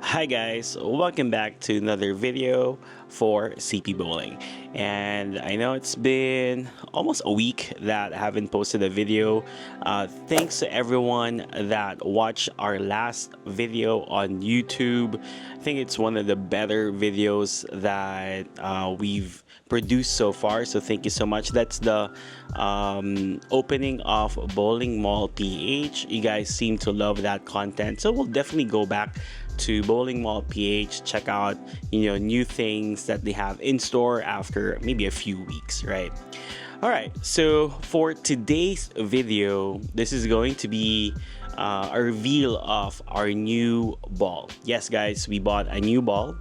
Hi guys, welcome back to another video for CP Bowling. And I know it's been almost a week that I haven't posted a video. Thanks to everyone that watched our last video on YouTube. I think it's one of the better videos that we've produced so far, so thank you so much. That's the opening of Bowling Mall PH. You guys seem to love that content, so we'll definitely go back to Bowling Mall PH, check out new things that they have in store after maybe a few weeks, right? All right, so for today's video, this is going to be a reveal of our new ball. Yes guys, we bought a new ball.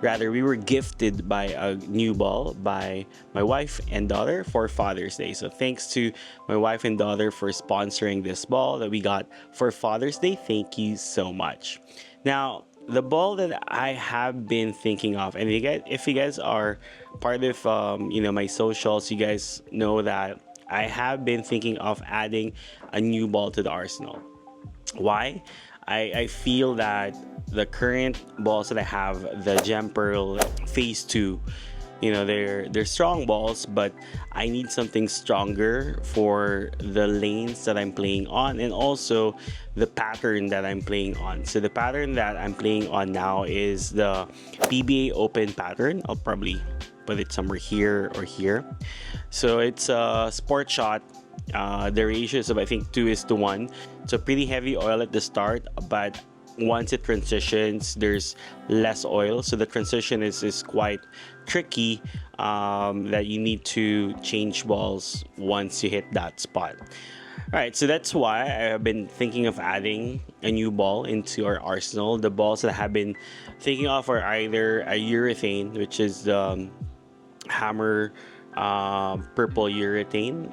Rather, we were gifted by a new ball by my wife and daughter for Father's Day. So thanks to my wife and daughter for sponsoring this ball that we got for Father's Day. Thank you so much. Now, the ball that I have been thinking of, and if you guys are part of my socials, you guys know that I have been thinking of adding a new ball to the arsenal. Why? I feel that the current balls that I have, the Gem Pearl Phase 2, they're strong balls, but I need something stronger for the lanes that I'm playing on and also the pattern that I'm playing on. So the pattern that I'm playing on now is the PBA Open pattern. I'll probably put it somewhere here or here. So it's a sport shot. The ratio is, I think, 2:1. So pretty heavy oil at the start, but once it transitions, there's less oil. So the transition is quite tricky, that you need to change balls once you hit that spot. All right, so that's why I have been thinking of adding a new ball into our arsenal. The balls that I have been thinking of are either a urethane, which is the Hammer purple urethane.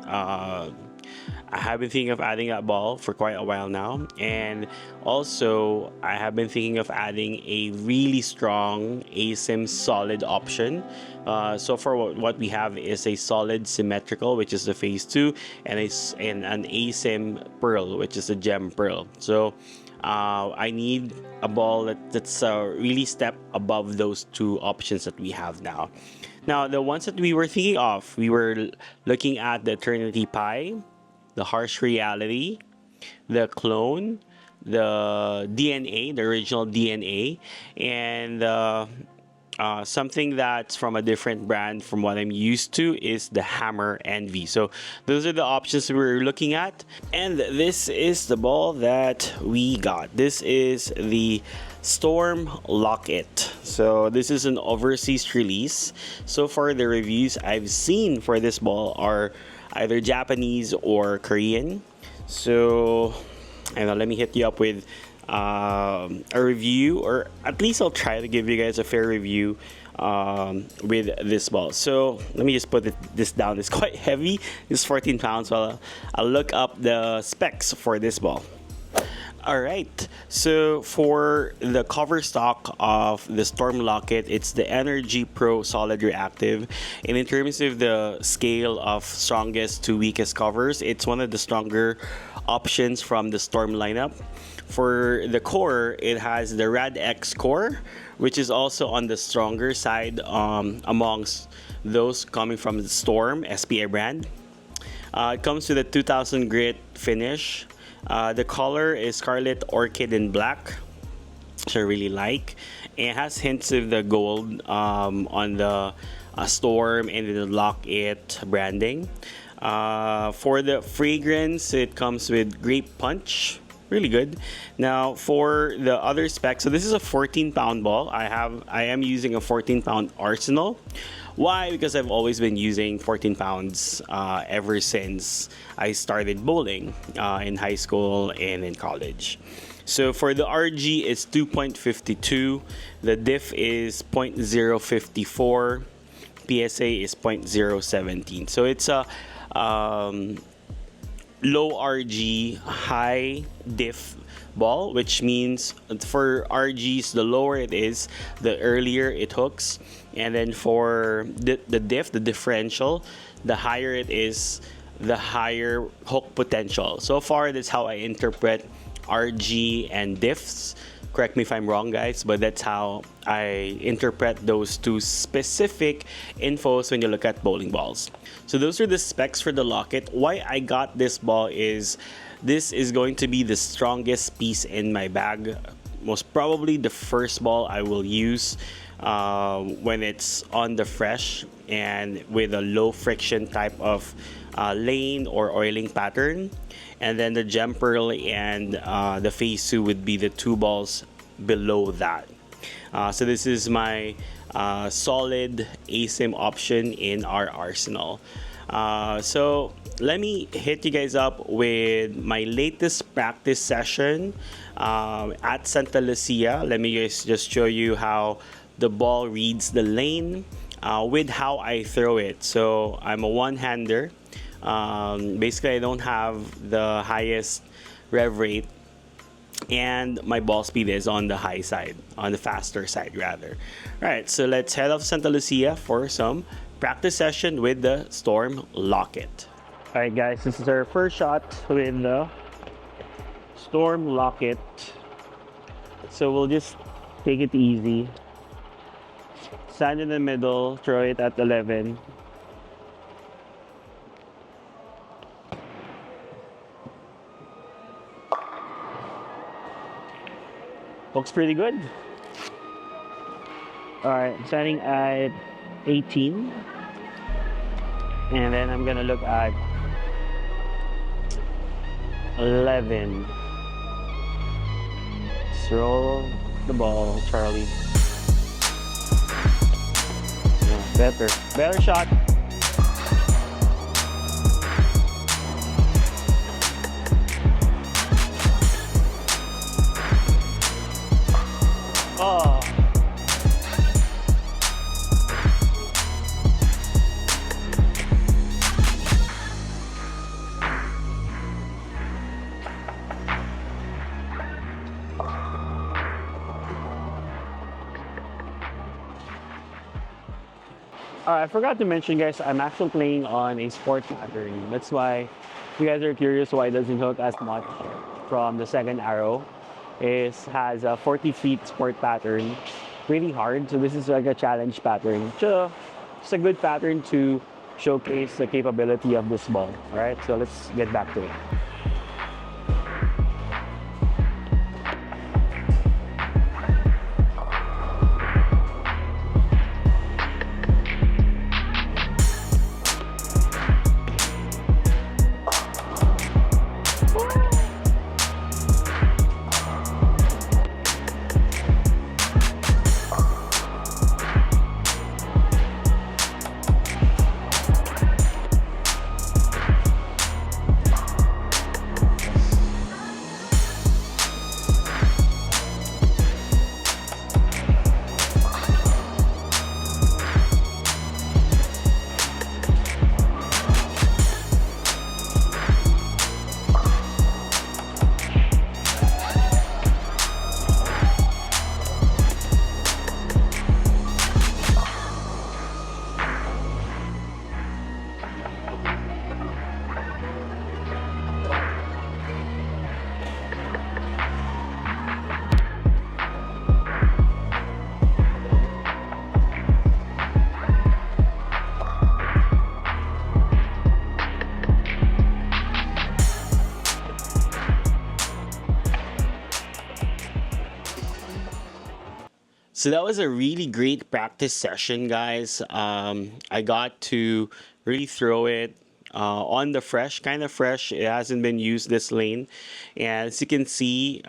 I have been thinking of adding that ball for quite a while now, and also I have been thinking of adding a really strong ASIM solid option. So far what we have is a solid symmetrical, which is the Phase 2, and an ASIM pearl, which is the Gem Pearl. So I need a ball that's really step above those two options that we have now. Now, the ones that we were thinking of, we were looking at the Eternity Pi, the Harsh Reality, the Clone, the DNA, the original DNA, and something that's from a different brand from what I'm used to is the Hammer Envy. So those are the options we were looking at, and this is the ball that we got. This is the Storm Locket. So this is an overseas release. So far the reviews I've seen for this ball are either Japanese or Korean. So let me hit you up with a review, or at least I'll try to give you guys a fair review with this ball. So let me just put this down. It's quite heavy. It's 14 pounds. So I'll look up the specs for this ball. Alright, so for the cover stock of the Storm Locket, it's the Energy Pro Solid Reactive. And in terms of the scale of strongest to weakest covers, it's one of the stronger options from the Storm lineup. For the core, it has the Rad X core, which is also on the stronger side amongst those coming from the Storm SPA brand. It comes with a 2000 grit finish. The color is Scarlet Orchid in black, which I really like. It has hints of the gold on the Storm and the Lock It branding. For the fragrance, it comes with Grape Punch. Really good. Now for the other specs, so this is a 14-pound ball. I am using a 14-pound Arsenal. Why? Because I've always been using 14 pounds ever since I started bowling in high school and in college. So for the RG, it's 2.52. The diff is 0.054. PSA is 0.017. So it's a low RG, high diff ball, which means for RGs, the lower it is, the earlier it hooks. And then for the differential, the higher it is, the higher hook potential. So far, that's how I interpret RG and diffs. Correct me if I'm wrong, guys, but that's how I interpret those two specific infos when you look at bowling balls. So those are the specs for the Locket. Why I got this ball is this is going to be the strongest piece in my bag. Most probably the first ball I will use when it's on the fresh and with a low friction type of lane or oiling pattern. And then the gem pearl and the phase 2 would be the two balls below that. So this is my solid ASIM option in our arsenal. So let me hit you guys up with my latest practice session at Santa Lucia. Let me just show you how the ball reads the lane with how I throw it. So I'm a one-hander. Basically, I don't have the highest rev rate, and my ball speed is on the high side, on the faster side rather. All right, so let's head off to Santa Lucia for some practice session with the Storm Locket. All right, guys, this is our first shot with the Storm Locket. So we'll just take it easy. Stand in the middle, throw it at 11. Looks pretty good. Alright, I'm standing at 18. And then I'm gonna look at 11. Let's roll the ball, Charlie. Yeah, better shot. Oh. I forgot to mention, guys, I'm actually playing on a sport pattern. That's why if you guys are curious why it doesn't hook as much from the second arrow. It has a 40 feet sport pattern, really hard. So this is like a challenge pattern. So it's a good pattern to showcase the capability of this ball. All right, so let's get back to it. So that was a really great practice session, guys. I got to really throw it on the fresh, kind of fresh. It hasn't been used this lane. And as you can see,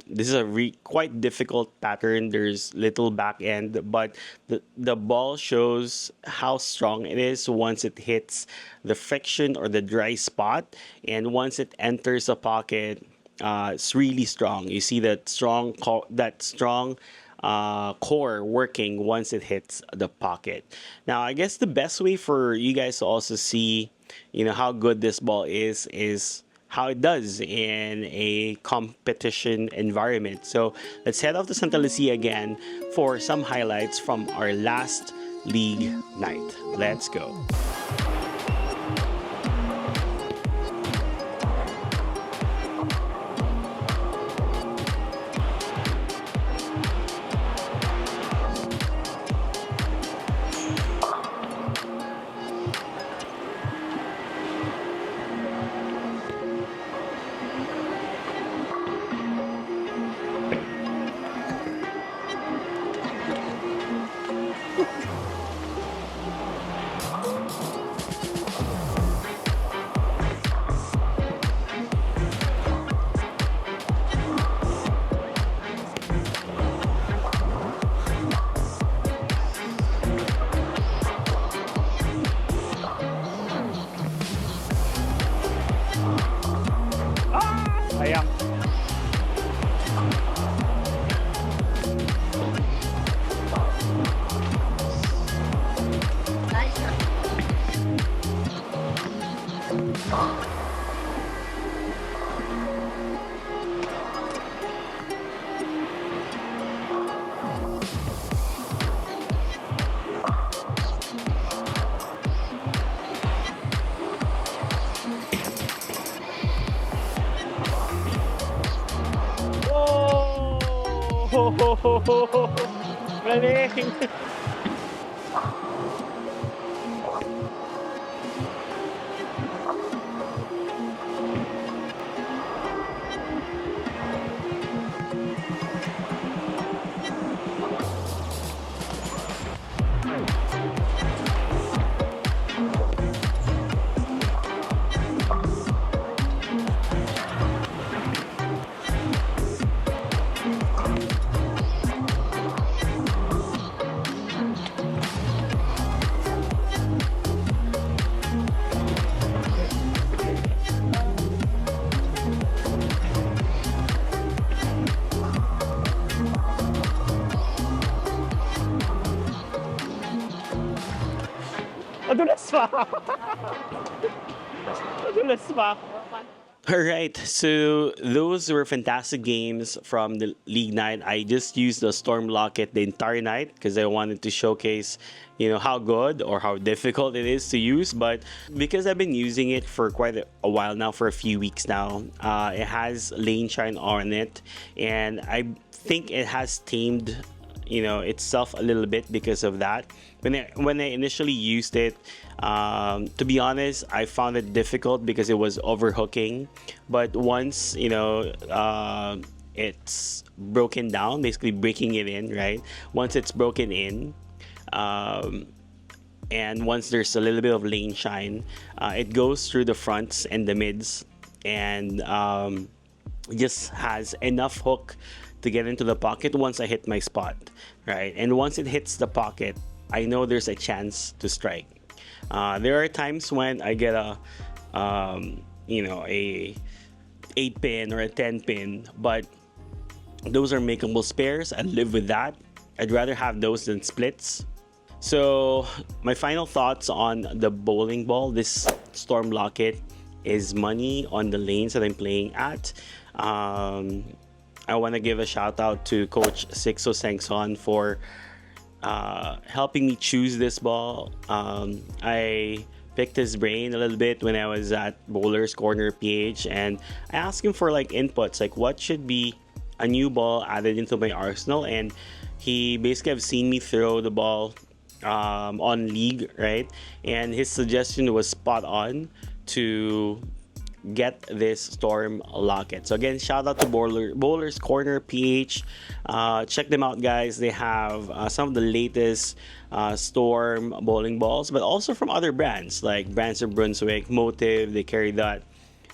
this is a quite difficult pattern. There's little back end, but the ball shows how strong it is once it hits the friction or the dry spot. And once it enters the pocket, it's really strong. You see that strong core working once it hits the pocket. Now, I guess the best way for you guys to also see, how good this ball is how it does in a competition environment. So let's head off to Santa Lucia again for some highlights from our last league night. Let's go. Galing! Madulas pa! Madulas pa! Alright, so those were fantastic games from the League Night. I just used the Storm Locket the entire night because I wanted to showcase, how good or how difficult it is to use. But because I've been using it for quite a while now, for a few weeks now, it has lane shine on it, and I think it has tamed itself a little bit because of that. When I initially used it, to be honest, I found it difficult because it was overhooking. But once it's broken down, basically breaking it in, right? Once it's broken in, and once there's a little bit of lane shine, it goes through the fronts and the mids, and just has enough hook to get into the pocket once I hit my spot, right? And once it hits the pocket, I know there's a chance to strike. There are times when I get a 8 pin or a 10 pin, but those are makeable spares. I live with that. I'd rather have those than splits. So my final thoughts on the bowling ball, this Storm Locket, is money on the lanes that I'm playing at. I want to give a shout out to Coach Sixo Sengson for helping me choose this ball. I picked his brain a little bit when I was at Bowler's Corner PH, and I asked him for inputs, what should be a new ball added into my arsenal. And he basically have seen me throw the ball on League, right? And his suggestion was spot on to get this Storm Locket. So again, shout out to Bowler's Corner PH. Check them out, guys. They have some of the latest Storm bowling balls, but also from other brands like Brands of Brunswick, Motive. They carry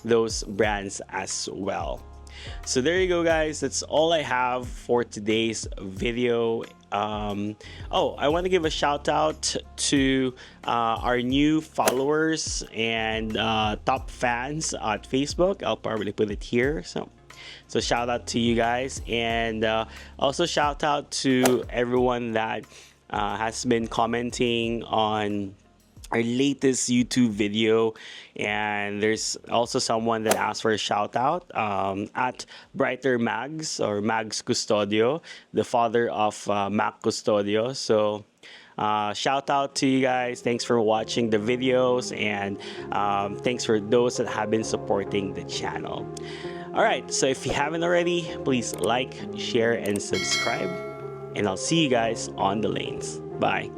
those brands as well. So there you go, guys. That's all I have for today's video. I want to give a shout out to our new followers and top fans at Facebook. I'll probably put it here. So shout out to you guys, and also shout out to everyone that has been commenting on our latest YouTube video. And there's also someone that asked for a shout out at Brighter Mags, or Mags Custodio, the father of Mac Custodio. So shout out to you guys. Thanks for watching the videos, and thanks for those that have been supporting the channel. All right, so if you haven't already, please like, share, and subscribe, and I'll see you guys on the lanes. Bye.